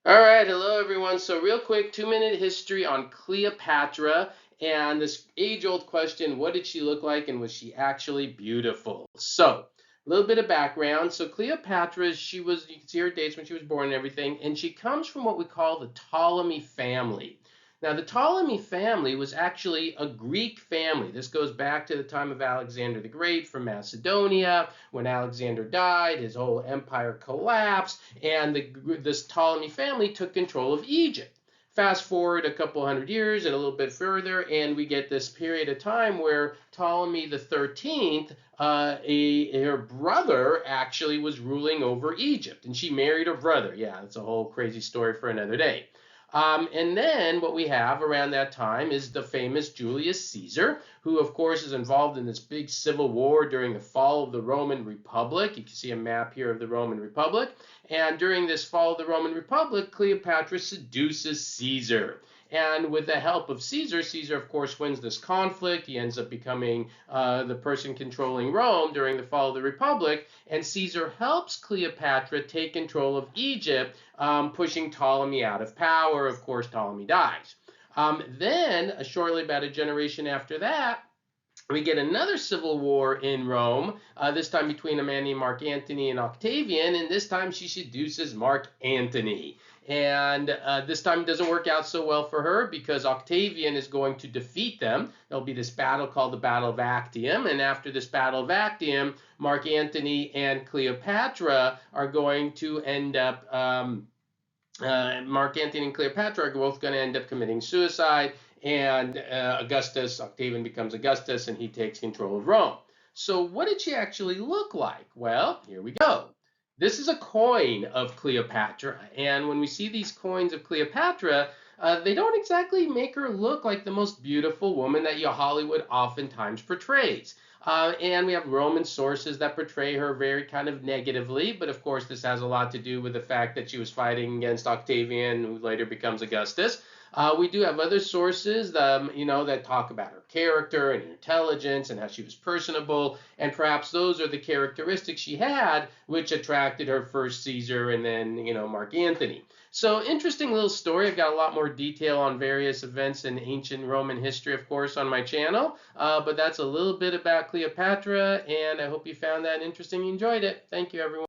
All right, hello everyone. So real quick, 2-minute history on Cleopatra and this age-old question, what did she look like and was she actually beautiful? So a little bit of background. So Cleopatra, you can see her dates when she was born and everything, and she comes from what we call the Ptolemy family. Now, the Ptolemy family was actually a Greek family. This goes back to the time of Alexander the Great from Macedonia. When Alexander died, his whole empire collapsed, and this Ptolemy family took control of Egypt. Fast forward a couple hundred years and a little bit further, and we get this period of time where Ptolemy the 13th, her brother actually was ruling over Egypt, and she married her brother. Yeah, that's a whole crazy story for another day. And then what we have around that time is the famous Julius Caesar, who, of course, is involved in this big civil war during the fall of the Roman Republic. You can see a map here of the Roman Republic. And during this fall of the Roman Republic, Cleopatra seduces Caesar. And with the help of Caesar, Caesar, of course, wins this conflict. He ends up becoming the person controlling Rome during the fall of the Republic. And Caesar helps Cleopatra take control of Egypt, pushing Ptolemy out of power. Of course, Ptolemy dies. Then, shortly about a generation after that, we get another civil war in Rome, this time between a man named Mark Antony and Octavian, and this time she seduces Mark Antony. And this time it doesn't work out so well for her because Octavian is going to defeat them. There'll be this battle called the Battle of Actium, and after this Battle of Actium, Mark Antony and Cleopatra are going to end up Mark Antony and Cleopatra are both going to end up committing suicide, and Octavian becomes Augustus, and he takes control of Rome. So, what did she actually look like? Well, here we go. This is a coin of Cleopatra, and when we see these coins of Cleopatra, they don't exactly make her look like the most beautiful woman that Hollywood oftentimes portrays. And we have Roman sources that portray her very kind of negatively, but of course, this has a lot to do with the fact that she was fighting against Octavian, who later becomes Augustus. We do have other sources, that talk about her character and intelligence and how she was personable, and perhaps those are the characteristics she had, which attracted her first Caesar and then, Mark Antony. So interesting little story. I've got a lot more detail on various events in ancient Roman history, of course, on my channel. But that's a little bit about Cleopatra, and I hope you found that interesting and enjoyed it. Thank you, everyone.